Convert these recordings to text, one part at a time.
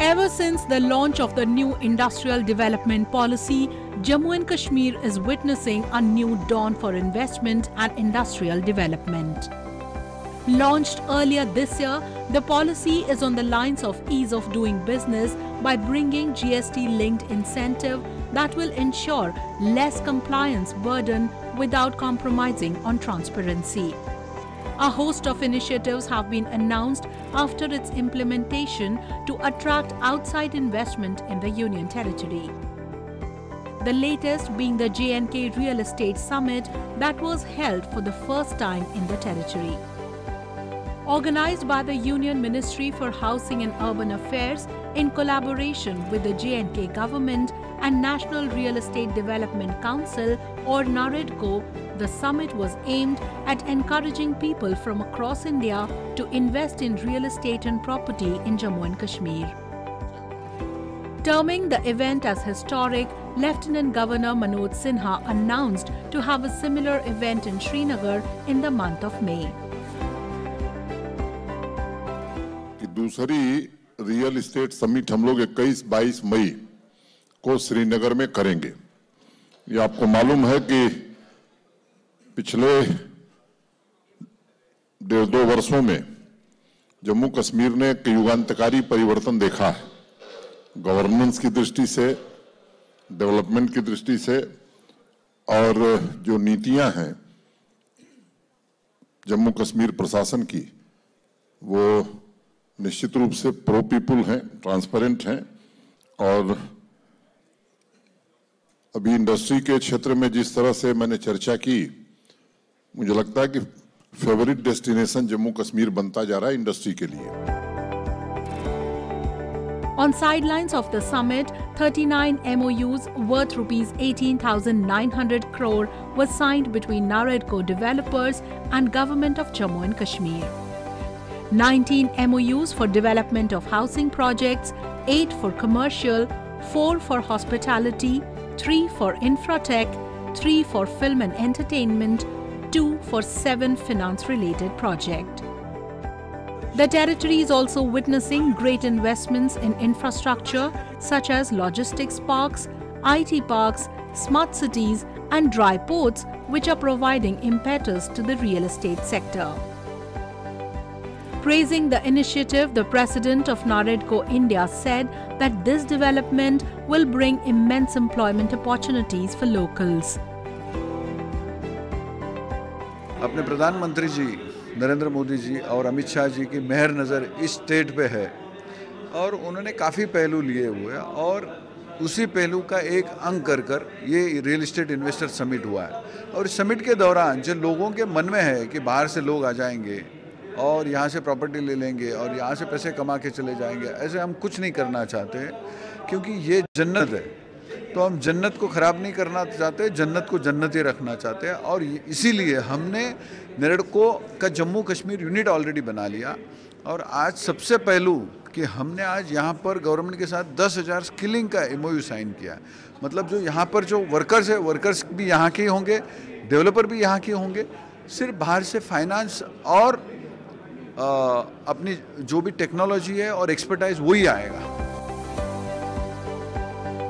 Ever since the launch of the new industrial development policy, Jammu and Kashmir is witnessing a new dawn for investment and industrial development. Launched earlier this year, the policy is on the lines of ease of doing business by bringing GST-linked incentive that will ensure less compliance burden without compromising on transparency. A host of initiatives have been announced after its implementation to attract outside investment in the Union Territory. The latest being the J&K Real Estate Summit that was held for the first time in the territory. Organized by the Union Ministry for Housing and Urban Affairs in collaboration with the J&K government and National Real Estate Development Council or NAREDCO, the summit was aimed at encouraging people from across India to invest in real estate and property in Jammu and Kashmir. Terming the event as historic, Lieutenant Governor Manoj Sinha announced to have a similar event in Srinagar in the month of May. दूसरी real estate summit हम लोग 21-22 मई को श्रीनगर में करेंगे। ये आपको मालूम है कि पिछले 1.5-2 वर्षों में जम्मू कश्मीर ने एक युगांतकारी परिवर्तन देखा है, गवर्नेंस की दृष्टि से, डेवलपमेंट की दृष्टि से, और जो नीतियां हैं जम्मू कश्मीर प्रशासन की वो निश्चित रूप से प्रो पीपुल हैं, ट्रांसपेरेंट हैं। और अभी इंडस्ट्री के क्षेत्र में जिस तरह से मैंने चर्चा की, मुझे लगता है कि फेवरेट डेस्टिनेशन जम्मू कश्मीर बनता जा रहा है इंडस्ट्री के लिए। On sidelines of the summit, 39 MOUs worth rupees 18,900 crore was signed between NAREDCO developers and Government of Jammu and Kashmir. 19 MOUs for development of housing projects, 8 for commercial, 4 for hospitality, 3 for infratech, 3 for film and entertainment, 2 for 7 finance-related projects. The territory is also witnessing great investments in infrastructure such as logistics parks, IT parks, smart cities and dry ports, which are providing impetus to the real estate sector. Praising the initiative, the president of NAREDCO India said that this development will bring immense employment opportunities for locals. अपने प्रधानमंत्री जी नरेंद्र मोदी जी और अमित शाह जी की मेहर नज़र इस state पे है और उन्होंने काफ़ी पहलू लिए हुए हैं और उसी पहलू का एक अंग कर ये रियल एस्टेट इन्वेस्टर समिट हुआ है। और इस समिट के दौरान जो लोगों के मन में है कि बाहर से लोग आ जाएंगे और यहाँ से प्रॉपर्टी ले लेंगे और यहाँ से पैसे कमा के चले जाएंगे, ऐसे हम कुछ नहीं करना चाहते, क्योंकि ये जन्नत है। तो हम जन्नत को ख़राब नहीं करना चाहते, जन्नत को जन्नत ही रखना चाहते हैं। और इसीलिए हमने NAREDCO का जम्मू कश्मीर यूनिट ऑलरेडी बना लिया। और आज सबसे पहलू कि हमने आज यहाँ पर गवर्नमेंट के साथ 10,000 स्किलिंग का MOU साइन किया। मतलब जो यहाँ पर जो वर्कर्स है, वर्कर्स भी यहाँ के होंगे, डेवलपर भी यहाँ के होंगे, सिर्फ बाहर से फाइनेंस और अपनी जो भी टेक्नोलॉजी है और एक्सपर्टाइज वही आएगा।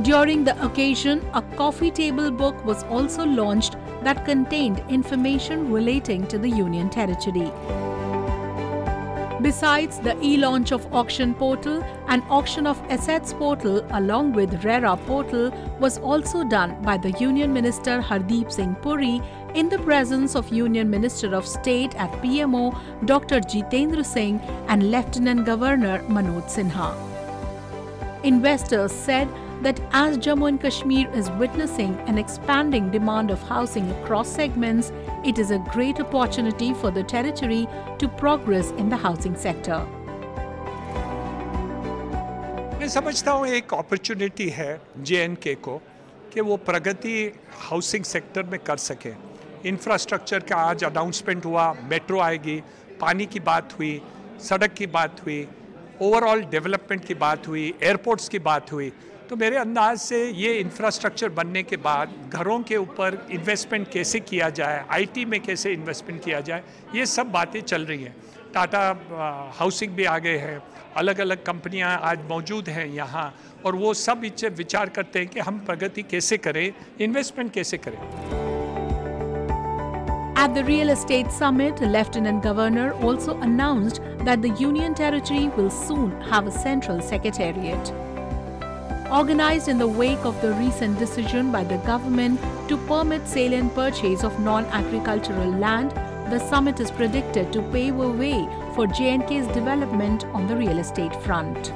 During the occasion, a coffee table book was also launched that contained information relating to the Union Territory. Besides the e-launch of Auction Portal and Auction of Assets Portal along with RERA Portal was also done by the Union Minister Hardeep Singh Puri in the presence of Union Minister of State at PMO Dr. Jitendra Singh and Lieutenant Governor Manoj Sinha. Investors said that as Jammu and Kashmir is witnessing an expanding demand of housing across segments, it is a great opportunity for the territory to progress in the housing sector. मैं समझता हूँ एक opportunity है J&K को कि वो प्रगति housing sector में कर सके। इंफ्रास्ट्रक्चर का आज अनाउंसमेंट हुआ, मेट्रो आएगी, पानी की बात हुई, सड़क की बात हुई, ओवरऑल डेवलपमेंट की बात हुई, एयरपोर्ट्स की बात हुई। तो मेरे अंदाज से ये इंफ्रास्ट्रक्चर बनने के बाद घरों के ऊपर इन्वेस्टमेंट कैसे किया जाए, IT में कैसे इन्वेस्टमेंट किया जाए, ये सब बातें चल रही हैं। टाटा हाउसिंग भी आ गए हैं, अलग अलग कंपनियां आज मौजूद हैं यहाँ, और वो सब विचार करते हैं कि हम प्रगति कैसे करें, इन्वेस्टमेंट कैसे करें। At the Real Estate Summit, Lieutenant Governor also announced that the Union Territory will soon have a central secretariat. Organized in the wake of the recent decision by the government to permit sale and purchase of non-agricultural land, the summit is predicted to pave a way for J&K's development on the real estate front.